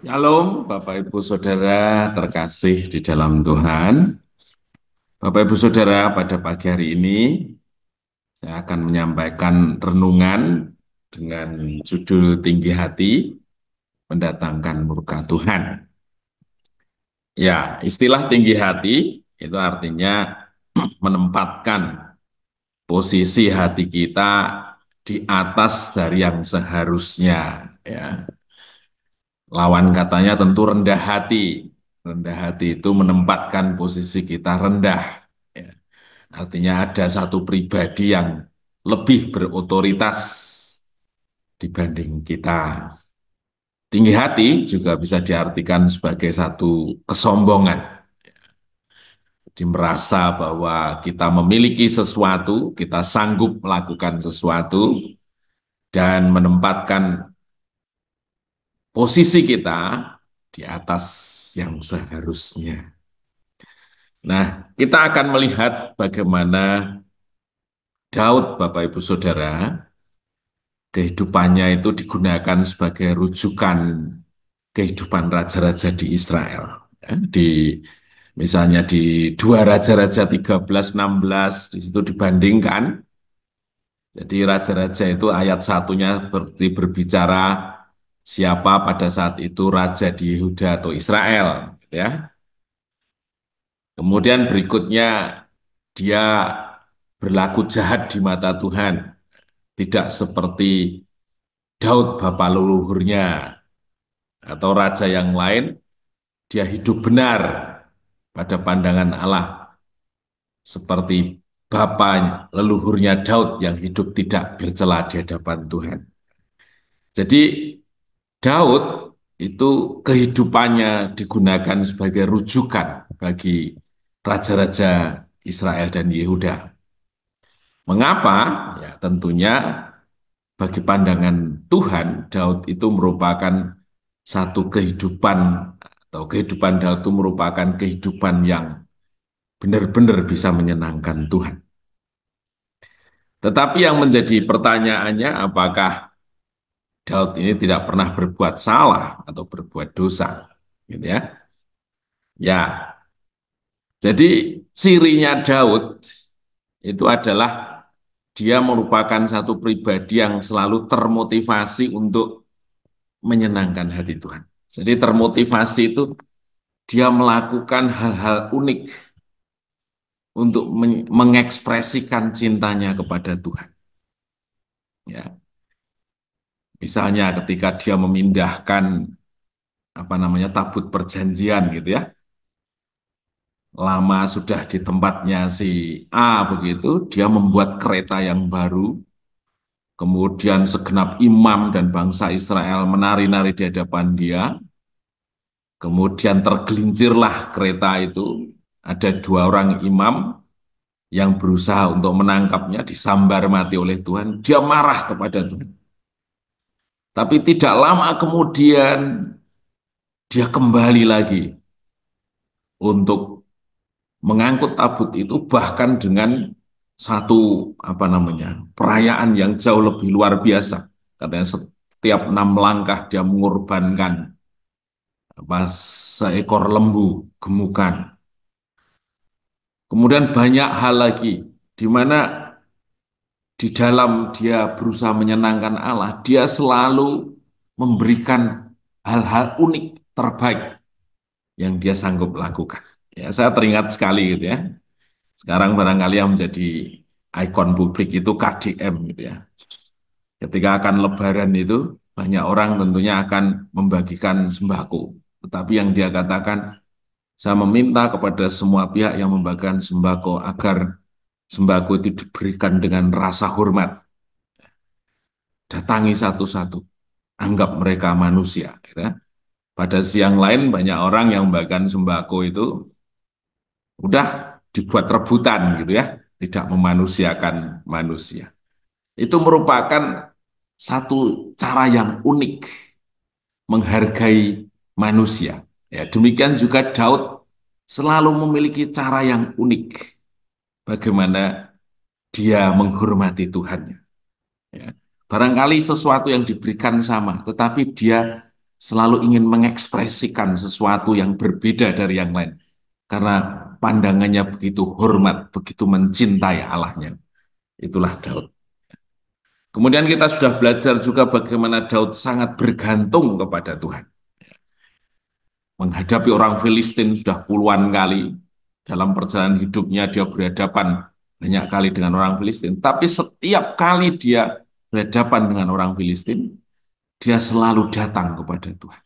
Shalom, Bapak Ibu Saudara terkasih di dalam Tuhan. Bapak Ibu Saudara, pada pagi hari ini saya akan menyampaikan renungan dengan judul Tinggi Hati Mendatangkan Murka Tuhan. Ya, istilah tinggi hati itu artinya menempatkan posisi hati kita di atas dari yang seharusnya. Ya, lawan katanya tentu rendah hati. Rendah hati itu menempatkan posisi kita rendah. Ya. Artinya ada satu pribadi yang lebih berotoritas dibanding kita. Tinggi hati juga bisa diartikan sebagai satu kesombongan. Jadi merasa bahwa kita memiliki sesuatu, kita sanggup melakukan sesuatu, dan menempatkan posisi kita di atas yang seharusnya. Nah, kita akan melihat bagaimana Daud, Bapak Ibu Saudara, kehidupannya itu digunakan sebagai rujukan kehidupan raja-raja di Israel. Ya, misalnya di 2 Raja-Raja 13-16, di situ dibandingkan, jadi raja-raja itu ayat satunya seperti berbicara siapa pada saat itu raja di Yehuda atau Israel, gitu ya. Kemudian berikutnya dia berlaku jahat di mata Tuhan, tidak seperti Daud bapa leluhurnya atau raja yang lain, dia hidup benar pada pandangan Allah seperti bapa leluhurnya Daud yang hidup tidak bercela di hadapan Tuhan. Jadi Daud itu kehidupannya digunakan sebagai rujukan bagi raja-raja Israel dan Yehuda. Mengapa? Ya, tentunya bagi pandangan Tuhan, Daud itu merupakan satu kehidupan atau kehidupan Daud itu merupakan kehidupan yang benar-benar bisa menyenangkan Tuhan. Tetapi yang menjadi pertanyaannya, apakah Daud ini tidak pernah berbuat salah atau berbuat dosa, gitu ya? Ya, jadi cirinya Daud itu adalah dia merupakan satu pribadi yang selalu termotivasi untuk menyenangkan hati Tuhan. Jadi termotivasi itu dia melakukan hal-hal unik untuk mengekspresikan cintanya kepada Tuhan. Ya, misalnya ketika dia memindahkan apa namanya tabut perjanjian gitu ya, lama sudah di tempatnya si A begitu, dia membuat kereta yang baru, kemudian segenap imam dan bangsa Israel menari-nari di hadapan dia, kemudian tergelincirlah kereta itu, ada 2 orang imam yang berusaha untuk menangkapnya, disambar mati oleh Tuhan, dia marah kepada Tuhan. Tapi tidak lama kemudian dia kembali lagi untuk mengangkut tabut itu bahkan dengan satu apa namanya perayaan yang jauh lebih luar biasa. Katanya setiap 6 langkah dia mengorbankan apa, seekor lembu gemukan. Kemudian banyak hal lagi di mana di dalam dia berusaha menyenangkan Allah, dia selalu memberikan hal-hal unik terbaik yang dia sanggup lakukan. Ya, saya teringat sekali gitu ya. Sekarang barangkali yang menjadi ikon publik itu KDM gitu ya. Ketika akan Lebaran itu banyak orang tentunya akan membagikan sembako. Tetapi yang dia katakan, saya meminta kepada semua pihak yang membagikan sembako agar sembako itu diberikan dengan rasa hormat. Datangi satu-satu, anggap mereka manusia. Gitu ya. Pada siang lain banyak orang yang membagikan sembako itu udah dibuat rebutan gitu ya, tidak memanusiakan manusia. Itu merupakan satu cara yang unik menghargai manusia. Ya, demikian juga Daud selalu memiliki cara yang unik bagaimana dia menghormati Tuhan. Ya. Barangkali sesuatu yang diberikan sama, tetapi dia selalu ingin mengekspresikan sesuatu yang berbeda dari yang lain. Karena pandangannya begitu hormat, begitu mencintai Allahnya. Itulah Daud. Kemudian kita sudah belajar juga bagaimana Daud sangat bergantung kepada Tuhan. Menghadapi orang Filistin sudah puluhan kali. Dalam perjalanan hidupnya dia berhadapan banyak kali dengan orang Filistin. Tapi setiap kali dia berhadapan dengan orang Filistin, dia selalu datang kepada Tuhan.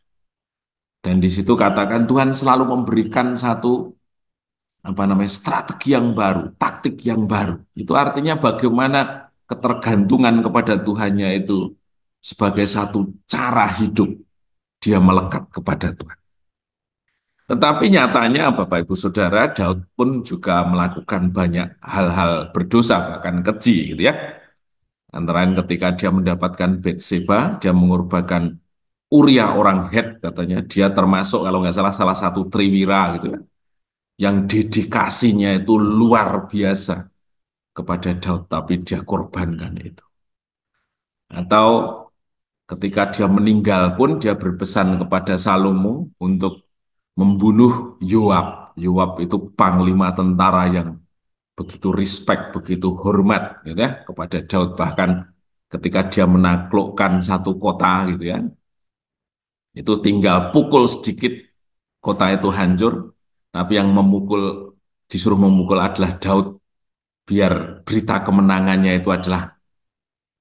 Dan di situ katakan Tuhan selalu memberikan satu strategi yang baru, taktik yang baru. Itu artinya bagaimana ketergantungan kepada Tuhannya itu sebagai satu cara hidup dia melekat kepada Tuhan. Tetapi nyatanya Bapak Ibu Saudara, Daud pun juga melakukan banyak hal-hal berdosa, bahkan keji gitu ya. Antara lain ketika dia mendapatkan Batseba, dia mengorbankan Uria orang Het katanya, dia termasuk kalau nggak salah salah satu triwira gitu ya, yang dedikasinya itu luar biasa kepada Daud, tapi dia korbankan itu. Atau ketika dia meninggal pun dia berpesan kepada Salomo untuk membunuh Yoab. Yoab itu panglima tentara yang begitu respect, begitu hormat gitu ya kepada Daud. Bahkan ketika dia menaklukkan satu kota gitu ya, itu tinggal pukul sedikit kota itu hancur, tapi yang disuruh memukul adalah Daud, biar berita kemenangannya itu adalah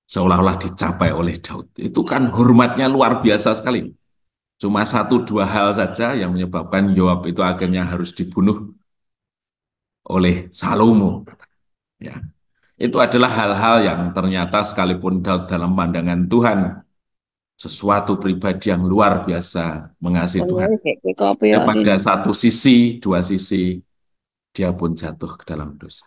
seolah-olah dicapai oleh Daud. Itu kan hormatnya luar biasa sekali. Cuma satu dua hal saja yang menyebabkan Yoab itu akhirnya harus dibunuh oleh Salomo. Ya, itu adalah hal-hal yang ternyata sekalipun Daud dalam pandangan Tuhan sesuatu pribadi yang luar biasa mengasihi Tuhan. Ya, pada satu sisi, dua sisi, dia pun jatuh ke dalam dosa.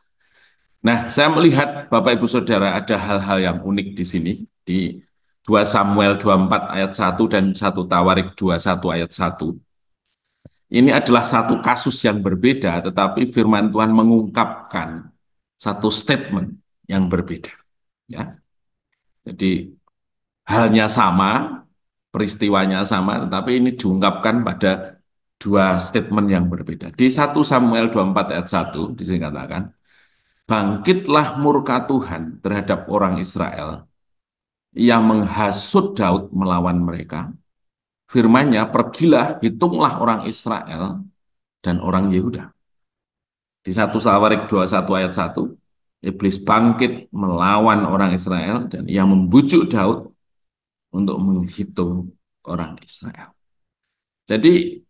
Nah, saya melihat Bapak Ibu Saudara ada hal-hal yang unik di sini, di 2 Samuel 24 ayat 1 dan 1 Tawarik 21 ayat 1. Ini adalah satu kasus yang berbeda, tetapi firman Tuhan mengungkapkan satu statement yang berbeda. Ya. Jadi halnya sama, peristiwanya sama, tetapi ini diungkapkan pada dua statement yang berbeda. Di 1 Samuel 24 ayat 1 dikatakan, bangkitlah murka Tuhan terhadap orang Israel yang menghasut Daud melawan mereka. Firman-Nya, pergilah, hitunglah orang Israel dan orang Yehuda. Di 1 Tawarik 21 ayat 1, iblis bangkit melawan orang Israel dan ia membujuk Daud untuk menghitung orang Israel. Jadi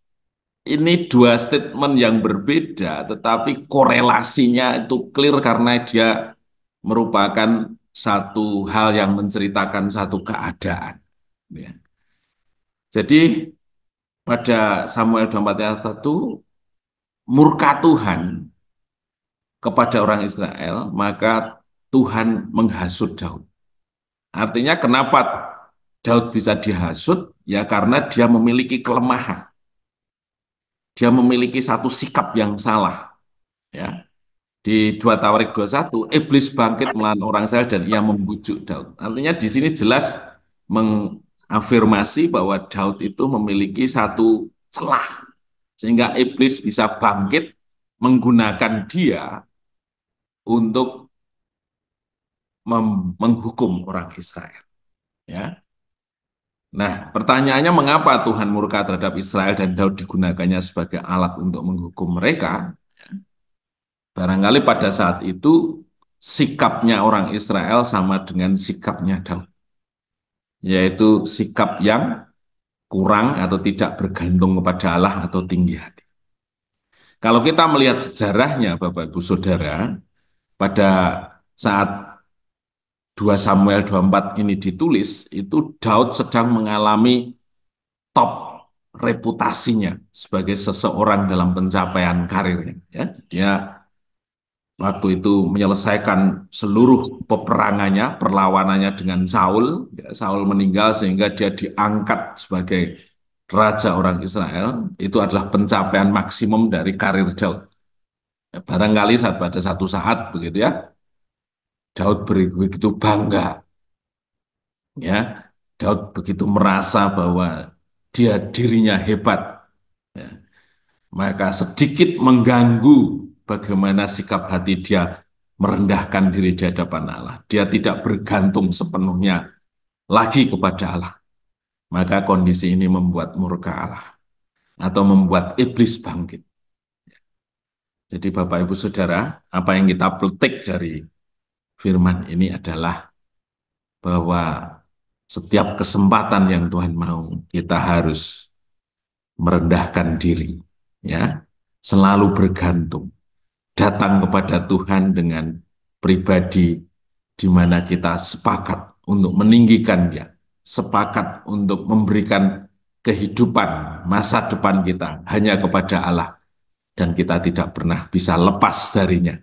ini dua statement yang berbeda, tetapi korelasinya itu clear karena dia merupakan satu hal yang menceritakan satu keadaan. Ya. Jadi pada Samuel 24 ayat 1, murka Tuhan kepada orang Israel, maka Tuhan menghasut Daud. Artinya kenapa Daud bisa dihasut? Ya karena dia memiliki kelemahan. Dia memiliki satu sikap yang salah. Ya. Di 2 Tawarik 21, iblis bangkit melawan orang Israel dan ia membujuk Daud. Artinya di sini jelas mengafirmasi bahwa Daud itu memiliki satu celah sehingga iblis bisa bangkit menggunakan dia untuk menghukum orang Israel. Ya. Nah, pertanyaannya mengapa Tuhan murka terhadap Israel dan Daud digunakannya sebagai alat untuk menghukum mereka? Barangkali pada saat itu sikapnya orang Israel sama dengan sikapnya Daud, yaitu sikap yang kurang atau tidak bergantung kepada Allah atau tinggi hati. Kalau kita melihat sejarahnya Bapak Ibu Saudara, pada saat 2 Samuel 24 ini ditulis, itu Daud sedang mengalami top reputasinya sebagai seseorang dalam pencapaian karirnya. Ya. Dia waktu itu menyelesaikan seluruh peperangannya, perlawanannya dengan Saul. Ya, Saul meninggal sehingga dia diangkat sebagai raja orang Israel. Itu adalah pencapaian maksimum dari karir Daud. Ya, barangkali pada satu saat begitu ya, Daud begitu bangga, ya, Daud begitu merasa bahwa dia dirinya hebat, ya, maka sedikit mengganggu bagaimana sikap hati dia merendahkan diri di hadapan Allah. Dia tidak bergantung sepenuhnya lagi kepada Allah. Maka kondisi ini membuat murka Allah atau membuat iblis bangkit. Jadi Bapak Ibu Saudara, apa yang kita petik dari firman ini adalah bahwa setiap kesempatan yang Tuhan mau, kita harus merendahkan diri, ya, selalu bergantung, datang kepada Tuhan dengan pribadi di mana kita sepakat untuk meninggikan Dia, sepakat untuk memberikan kehidupan masa depan kita hanya kepada Allah, dan kita tidak pernah bisa lepas darinya.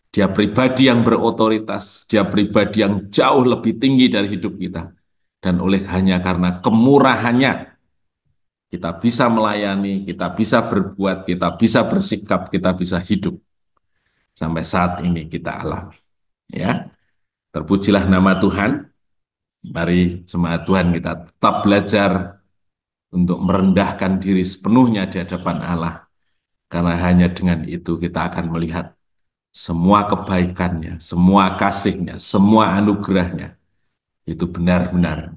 Dia pribadi yang berotoritas, dia pribadi yang jauh lebih tinggi dari hidup kita. Dan oleh hanya karena kemurahannya, kita bisa melayani, kita bisa berbuat, kita bisa bersikap, kita bisa hidup. Sampai saat ini kita alami. Ya, terpujilah nama Tuhan. Mari jemaat Tuhan kita tetap belajar untuk merendahkan diri sepenuhnya di hadapan Allah. Karena hanya dengan itu kita akan melihat semua kebaikannya, semua kasihnya, semua anugerahnya itu benar-benar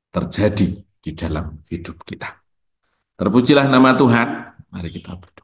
terjadi di dalam hidup kita. Terpujilah nama Tuhan. Mari kita berdoa.